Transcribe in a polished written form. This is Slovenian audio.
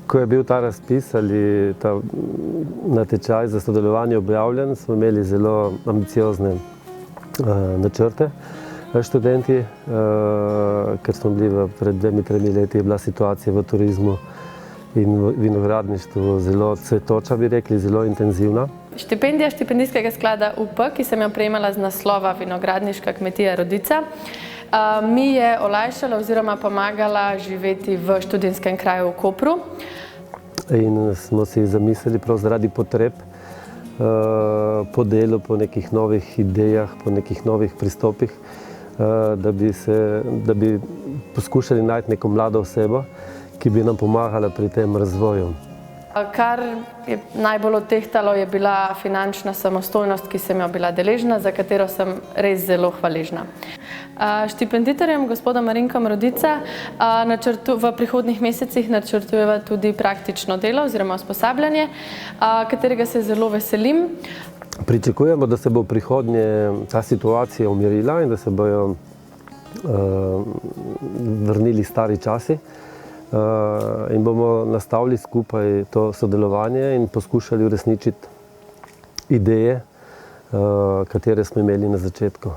Ko je bil ta razpis ali ta natečaj za sodelovanje objavljen, smo imeli zelo ambiciozne načrte študenti, ker smo bili pred 2-3 leti, je bila situacija v turizmu in v vinogradništvu zelo cvetoča, bi rekli, zelo intenzivna. Štipendija štipendijskega sklada UP, ki sem jo prejemala z naslova Vinogradniška kmetija Rodica, mi je olajšala oziroma pomagala živeti v študijskem kraju v Kopru. In smo si zamislili prav zaradi potreb po delu, po nekih novih idejah, po nekih novih pristopih, da bi poskušali najti neko mlado osebo, ki bi nam pomagala pri tem razvoju. Kar je najbolj odtehtalo, je bila finančna samostojnost, ki sem jo bila deležna, za katero sem res zelo hvaležna. Štipenditorjem, gospodom Marinkom Rodica, v prihodnjih mesecih načrtujeva tudi praktično delo oziroma usposabljanje, katerega se zelo veselim. Pričakujemo, da se bo v prihodnje ta situacija umirila in da se bojo vrnili stari časi. In bomo nastavili skupaj to sodelovanje in poskušali uresničiti ideje, katere smo imeli na začetku.